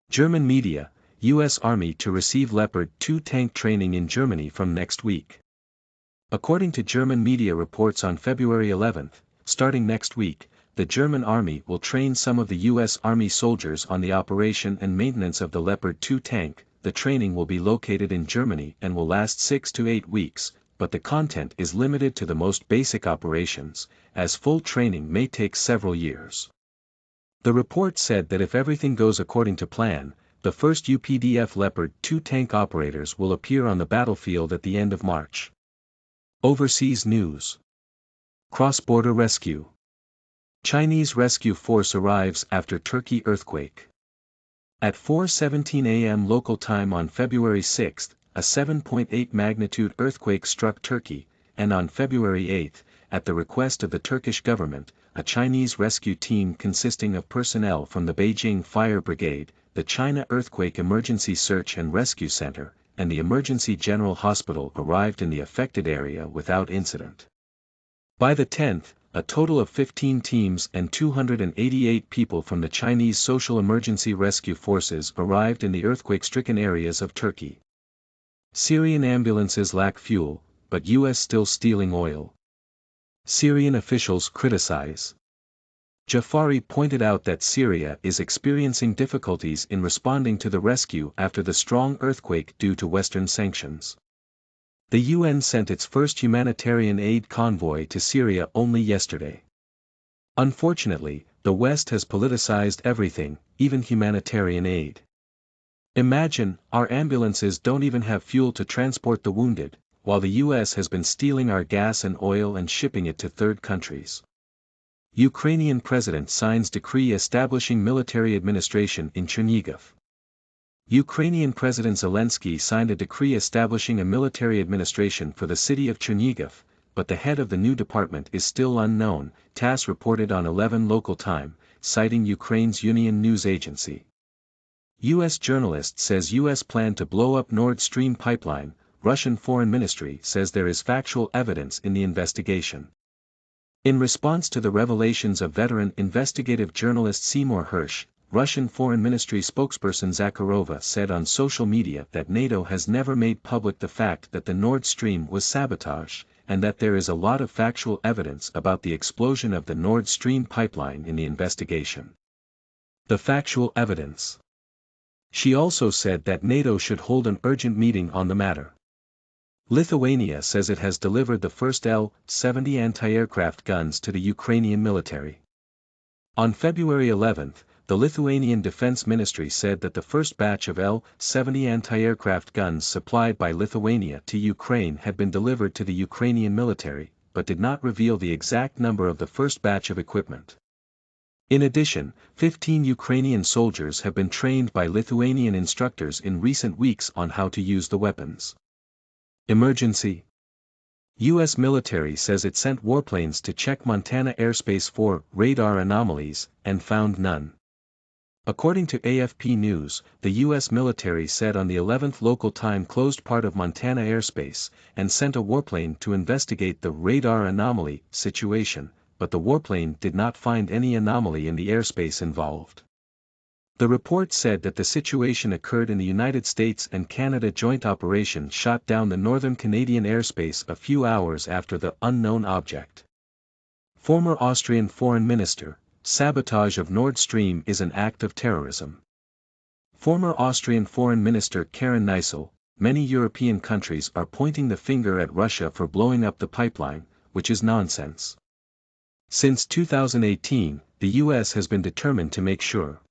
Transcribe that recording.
German media, U.S. Army to receive Leopard 2 tank training in Germany from next week. According to German media reports on February 11, starting next week, the German Army will train some of the U.S. Army soldiers on the operation and maintenance of the Leopard 2 tank. The training will be located in Germany and will last 6 to 8 weeks, but the content is limited to the most basic operations, as full training may take several years. The report said that if everything goes according to plan, the first UPDF Leopard 2 tank operators will appear on the battlefield at the end of March. Overseas news. Cross-border rescue. Chinese rescue force arrives after Turkey earthquake. At 4:17 a.m. local time on February 6, a 7.8 magnitude earthquake struck Turkey, and on February 8, at the request of the Turkish government, a Chinese rescue team consisting of personnel from the Beijing Fire Brigade, the China Earthquake Emergency Search and Rescue Center, and the Emergency General Hospital arrived in the affected area without incident. By the 10th, a total of 15 teams and 288 people from the Chinese Social Emergency Rescue Forces arrived in the earthquake-stricken areas of Turkey. Syrian ambulances lack fuel, but U.S. still stealing oil. Syrian officials criticize. Jafari pointed out that Syria is experiencing difficulties in responding to the rescue after the strong earthquake due to Western sanctions. The UN sent its first humanitarian aid convoy to Syria only yesterday. Unfortunately, the West has politicized everything, even humanitarian aid. Imagine, our ambulances don't even have fuel to transport the wounded, while the US has been stealing our gas and oil and shipping it to third countries. Ukrainian president signs decree establishing military administration in Chernihiv. Ukrainian President Zelensky signed a decree establishing a military administration for the city of Chernihiv, but the head of the new department is still unknown, TASS reported on 11 local time, citing Ukraine's Union news agency. U.S. journalist says U.S. plan to blow up Nord Stream pipeline. Russian Foreign Ministry says there is factual evidence in the investigation. In response to the revelations of veteran investigative journalist Seymour Hersh, Russian Foreign Ministry spokesperson Zakharova said on social media that NATO has never made public the fact that the Nord Stream was sabotaged, and that there is a lot of factual evidence about the explosion of the Nord Stream pipeline in the investigation. The factual evidence. She also said that NATO should hold an urgent meeting on the matter. Lithuania says it has delivered the first L-70 anti-aircraft guns to the Ukrainian military. On February 11, the Lithuanian Defense Ministry said that the first batch of L-70 anti-aircraft guns supplied by Lithuania to Ukraine had been delivered to the Ukrainian military, but did not reveal the exact number of the first batch of equipment. In addition, 15 Ukrainian soldiers have been trained by Lithuanian instructors in recent weeks on how to use the weapons. Emergency. U.S. military says it sent warplanes to check Montana airspace for radar anomalies, and found none. According to AFP News, the U.S. military said on the 11th local time closed part of Montana airspace, and sent a warplane to investigate the radar anomaly situation, but the warplane did not find any anomaly in the airspace involved. The report said that the situation occurred in the United States and Canada joint operation shot down the northern Canadian airspace a few hours after the unknown object. Former Austrian Foreign Minister, sabotage of Nord Stream is an act of terrorism. Former Austrian Foreign Minister Karen Knissel, many European countries are pointing the finger at Russia for blowing up the pipeline, which is nonsense. Since 2018, the U.S. has been determined to make sure